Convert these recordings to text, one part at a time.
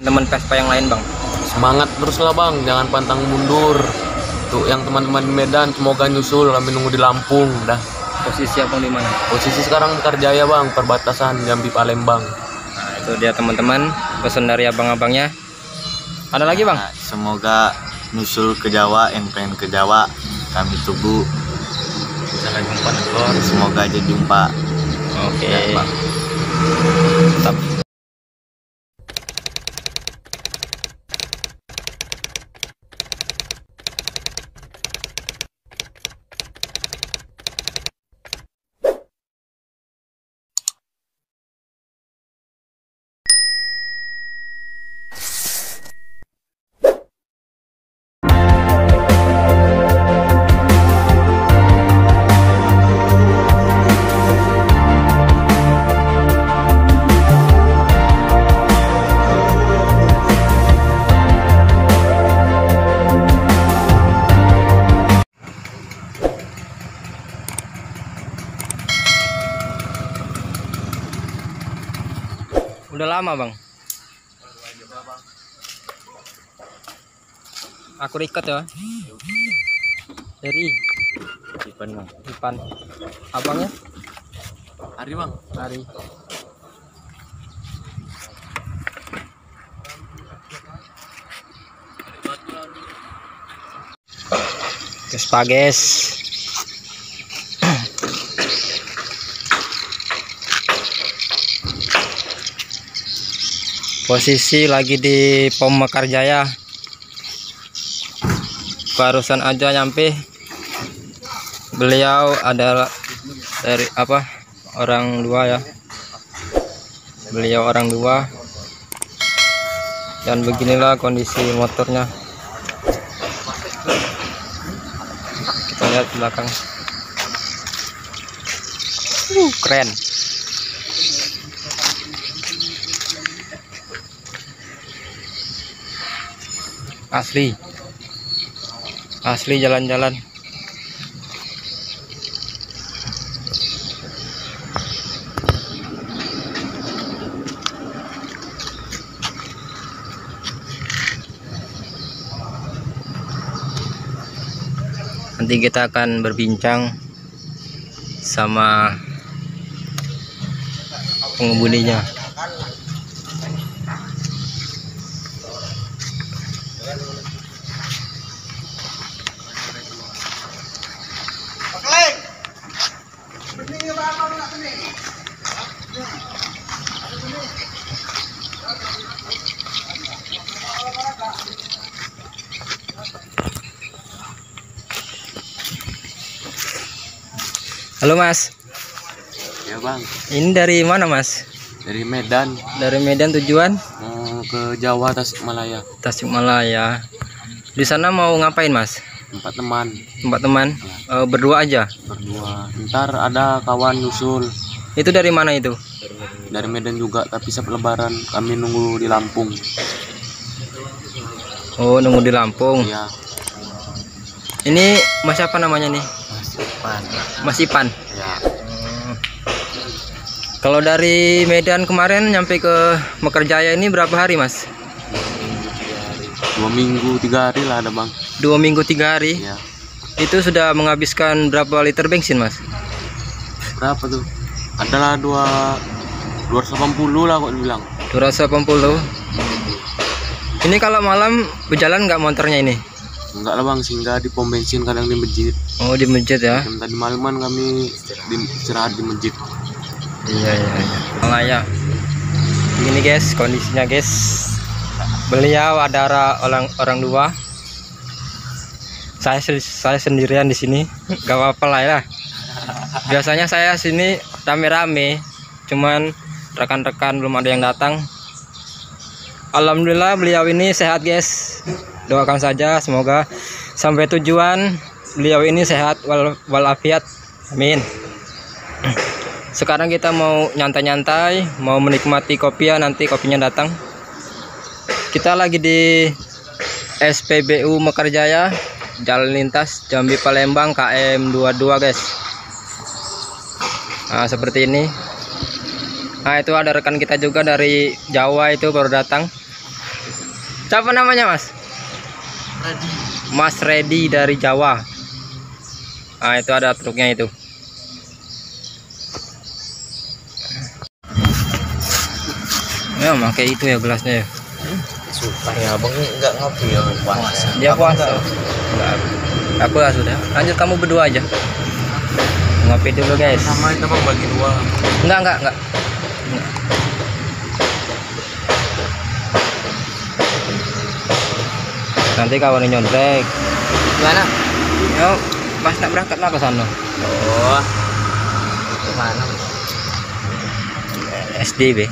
teman Vespa yang lain bang? Semangat terus lah bang, jangan pantang mundur. Untuk yang teman-teman di Medan semoga nyusul, kami nunggu di Lampung dah. Posisi abang di mana? Posisi sekarang di Karjaya bang, perbatasan Jambi Palembang. Nah, itu dia teman-teman pesan dari abang-abangnya. Ada lagi bang? Nah, semoga nyusul ke Jawa, yang pengen ke Jawa kami tunggu. Sampai jumpa Negor. Semoga aja jumpa. Oke. Ya, Bang. Tetap. Udah lama bang? Aku ikat ya. Dari Ipan bang. Ipan. Abangnya? Hari bang. Hari. Vespa guys. Posisi lagi di Pom Mekarjaya. Barusan aja nyampe. Beliau adalah dari orang dua ya. Beliau orang dua. Dan beginilah kondisi motornya. Kita lihat belakang. Keren. Asli jalan-jalan. Nanti kita akan berbincang sama pengemudinya. Halo Mas. Ya bang. Ini dari mana Mas? Dari Medan. Dari Medan tujuan? Mau ke Jawa, Tasikmalaya. Tasikmalaya. Di sana mau ngapain Mas? Tempat teman. Tempat teman? Berdua aja? Berdua. Ntar ada kawan nyusul. Itu dari mana itu? Dari Medan juga, tapi siap lebaran kami nunggu di Lampung. Oh, nunggu di Lampung. Iya. Ini Mas apa namanya nih? Ipan. Mas Ipan. Ya. Kalau dari Medan kemarin nyampe ke Mekarjaya ini berapa hari Mas? 2 minggu 3 hari lah ada bang. 2 minggu 3 hari. Iya. Itu sudah menghabiskan berapa liter bensin Mas? Berapa tuh? Adalah 280 lah kok dibilang. 280. Ini kalau malam berjalan nggak motornya ini? Enggak lah bang, singgah di pom bensin, kadang di masjid. Oh, di masjid ya? Tadi malaman kami istirahat di masjid. Iya. Malaya. Ini guys kondisinya guys. Beliau ada orang dua. Saya sendirian di sini. Gak apa-apa lah ya. Biasanya saya sini rame-rame. Cuman rekan-rekan belum ada yang datang. Alhamdulillah beliau ini sehat guys. Doakan saja semoga sampai tujuan beliau ini sehat walafiat. Amin. Sekarang kita mau nyantai-nyantai, mau menikmati kopi ya, nanti kopinya datang. Kita lagi di SPBU Mekarjaya, Jalan Lintas Jambi Palembang KM 22 guys. Nah seperti ini. Nah itu ada rekan kita juga dari Jawa itu baru datang. Siapa namanya Mas? Mas Redi dari Jawa. Ah itu ada truknya itu. Ya pakai itu ya gelasnya ya. Suka ya abang nggak ngopi ya puasa. Dia puasa. Enggak. Aku lah sudah. Lanjut kamu berdua aja. Ngopi dulu guys. Sama itu bang bagi dua. Enggak. Nanti kawan nyontek. Gimana? Yuk, pas nak berangkat lah ke sana. Oh, kemana? SDB.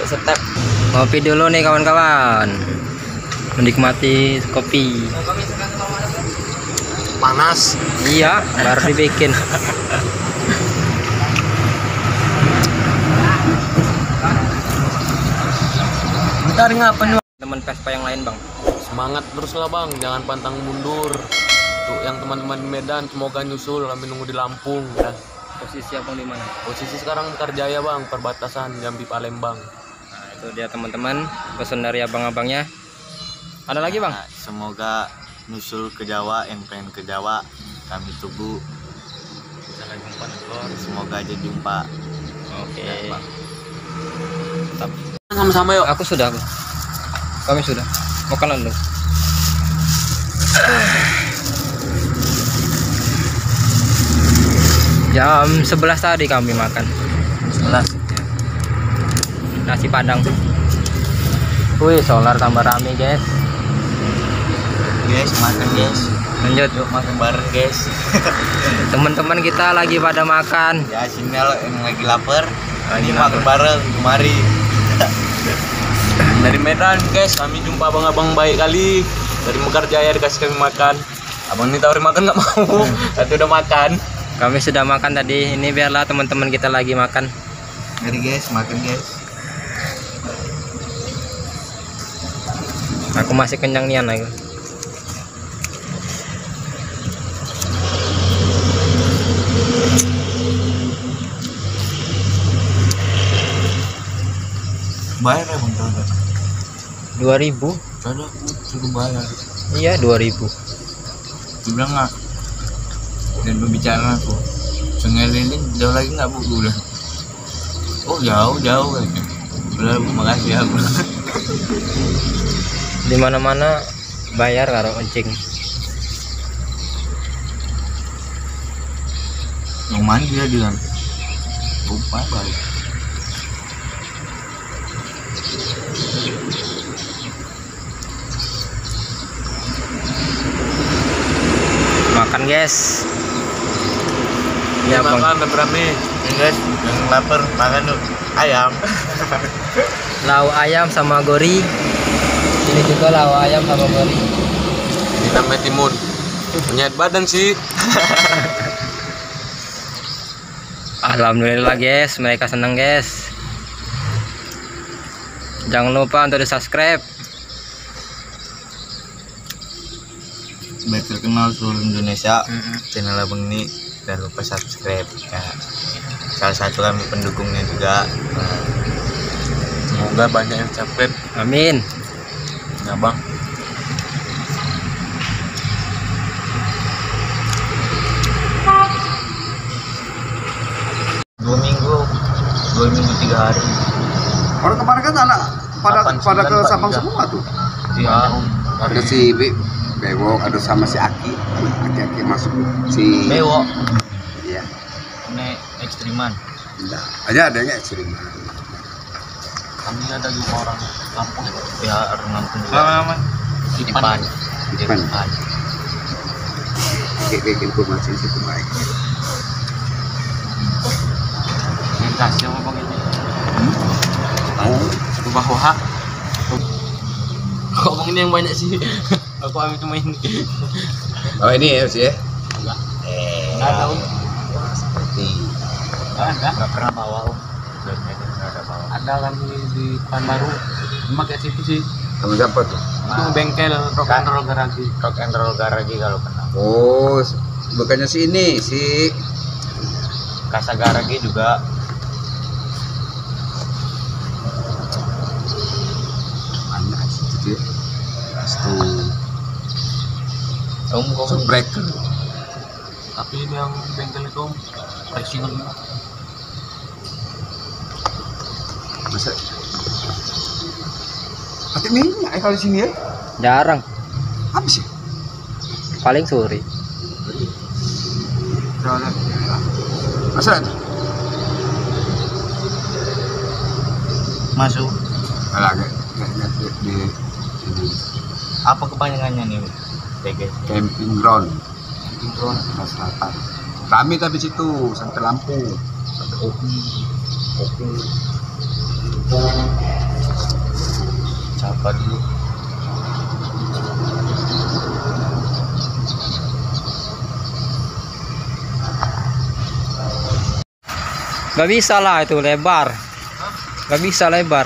Step. Ngopi dulu nih kawan-kawan. Menikmati kopi. Panas. Iya, baru dibikin. Bentar ngapa nih? Teman Vespa yang lain bang. Semangat terus lah bang, jangan pantang mundur. Tuh yang teman-teman di Medan semoga nyusul, kami nunggu di Lampung. Dah. Posisi abang di mana? Posisi sekarang Mekarjaya bang, perbatasan Jambi Palembang. Nah, itu dia teman-teman pesan dari abang-abangnya. Ada lagi bang? Nah, semoga nyusul ke Jawa, yang pengen ke Jawa kami tunggu. Sampai jumpa Semoga aja jumpa. Oke. Ya, Bang. Tetap. Sama-sama yuk. Aku sudah. Kami sudah. Makan dulu. Jam 11 tadi kami makan. 11. Nasi padang. Wih, solar tambah rame, guys. Guys, makan guys. Lanjut. Yuk makan bareng guys. Teman-teman kita lagi pada makan. Ya Sinel yang lagi lapar. Lagi Ini lapar. makan bareng kemari. Dari Medan guys, kami jumpa abang-abang baik kali. Dari Mekarjaya dikasih kami makan. Abang ini tawarin makan nggak mau. Tapi udah makan. Kami sudah makan tadi. Ini biarlah teman-teman kita lagi makan. Mari guys, makan guys. Aku masih kenyang nian aku. Bayar ya bang, tahu 2000. Tadi aku suruh bayar. Iya, 2000. Dia bilang nggak. Dan pembicaraan aku. Sungai Lilin jauh lagi nggak bu? Gue bilang. Oh jauh. Udah makasih ya bu. Di mana-mana bayar karo encing. Yang mana dia bilang? Lupa balik. Makan guys. Ya Ya bang. makan rame-rame. Guys, yang lapar makan tuh ayam. Lau ayam sama gori. Ini juga lau ayam sama gori. Ditambah timun. Punya badan sih. Alhamdulillah guys, mereka senang guys. Jangan lupa untuk di subscribe. Biar terkenal seluruh Indonesia. Channel abang ini jangan lupa subscribe ya. Salah satu kami pendukungnya juga. Semoga banyak yang subscribe. Amin. Ya bang. Dua minggu 3 hari. Orang kemarin kan anak pada 8, ke 9, Sabang 43. semua tuh. Iya. Ada si Bewok, ada sama si Aki. Aki masuk si Bewok. Iya. Ini ekstriman. Nah, aja ada yang ekstrim. Kami ada 5 orang Lampung. Ya orang Lampung juga. Sama-sama. Ipan. Ipan. Kayak informasi situ baik. Kasih apa bang ini? Tahu? Rubah waha. Kok bang ini yang banyak sih? Aku ambil cuma ini. Oh ini ya sih ya. Nggak tahu. Seperti Ada. nggak pernah bawa om. Dari Medan nggak ada bawa. Ada kami di Pekanbaru. Cuma kayak situ sih. Kamu siapa tuh? Itu bengkel rock and roll garage. Rock and roll garage kalau kenal. Oh, bukannya si ini si Kasa garage juga. Maksud breaker. Tapi ini yang bengkel itu racing lagi. Masa pakai minyak ya kalau di sini ya? Jarang, Habis ya? paling sore. Masa Masuk. lagi di Apa kepanjangannya nih? TG. camping ground Camping ground. Mas Selatan. Kami tapi situ sampai Lampung, sampai Opi. Siapa dulu? Gak bisa lah itu lebar. Gak bisa lebar.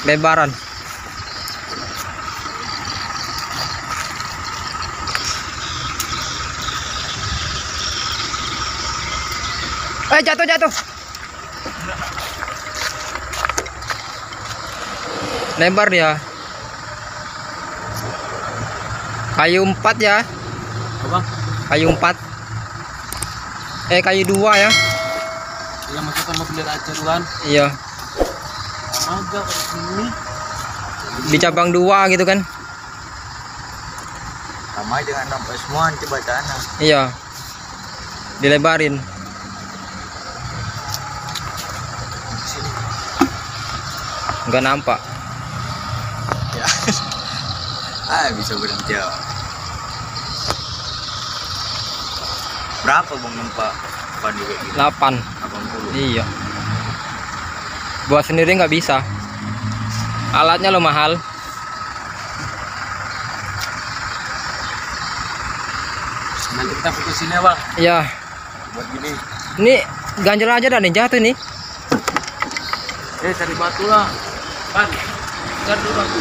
Lebaran. Jatuh. Lebar dia. Kayu 4 ya. Apa? Kayu 4. Kayu 2 ya. Yang maksud sama beli aja kan? Iya. Agak ini. Di cabang 2 gitu kan. Sama dengan nampak semua nanti bacaannya. Iya. Dilebarin. Enggak nampak. Ya. Bisa berhenti. Berapa bang nampak padi kayak gitu? 8. 80. Iya. Buat sendiri nggak bisa. Alatnya lo mahal. Nanti kita putusin ya bang. Iya. Buat gini. Ini ganjel aja dan jatuh nih. Cari batu lah. Kan. Cari dulu batu.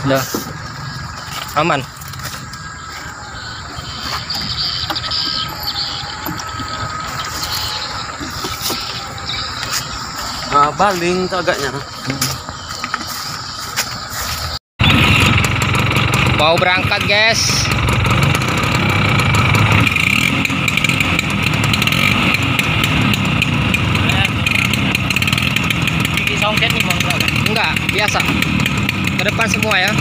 Udah. Aman. Baling agaknya. Mau berangkat, guys. Ini soundset nih bang? Enggak, biasa. Ke depan semua ya.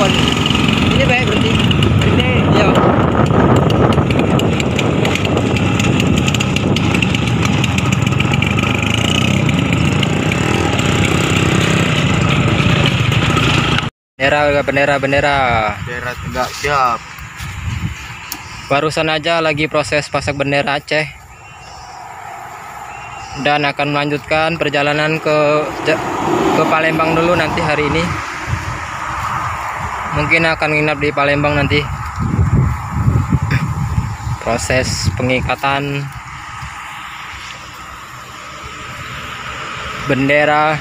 pon. Ini baik berarti. Ini. Iya. Bendera. Daerah tegak siap. Barusan aja lagi proses pasang bendera Aceh. Dan akan melanjutkan perjalanan ke Palembang dulu nanti hari ini. Mungkin akan nginap di Palembang nanti. Proses pengikatan bendera.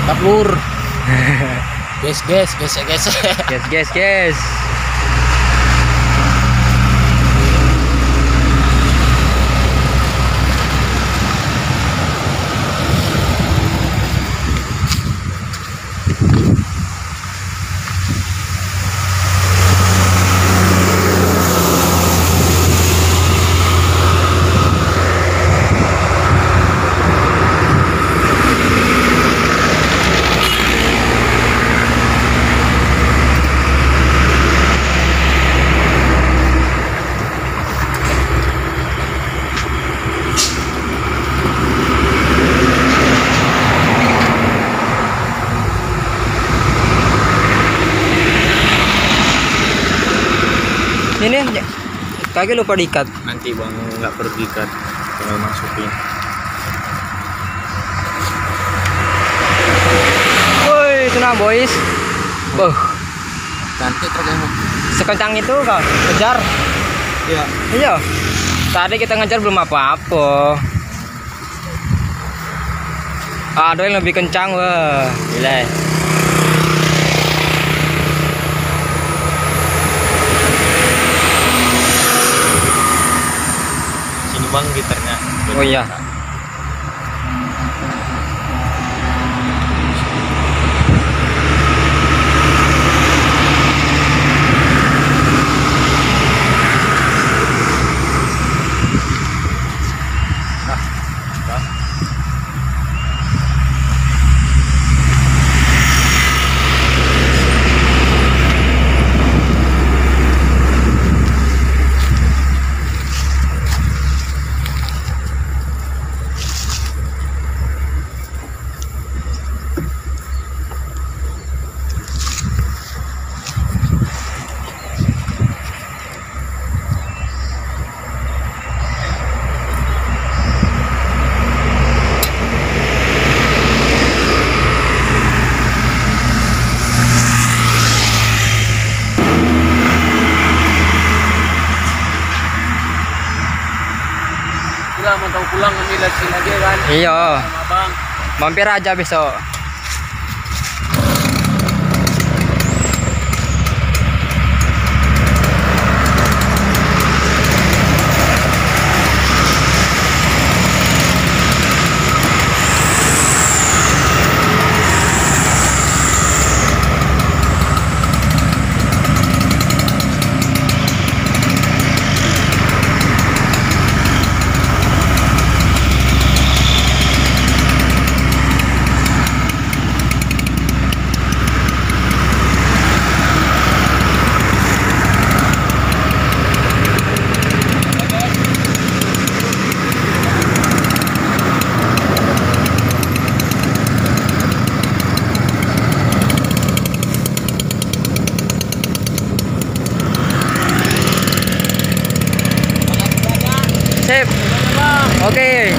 Mantap lur. Guys. Guys. Ini kaki lupa diikat. Nanti bang nggak perlu diikat, tinggal masukin. Woi, tenang boys. Cantik terkena. Sekencang itu kau kejar. Iya. Iya. Tadi kita ngejar belum apa-apa. Ada yang lebih kencang, wah. Gila. Sini bang gitarnya. Oh iya. Gila mau tahu pulang kami lagi kan. Iya. Sama abang. Mampir aja besok. Sip. Oke.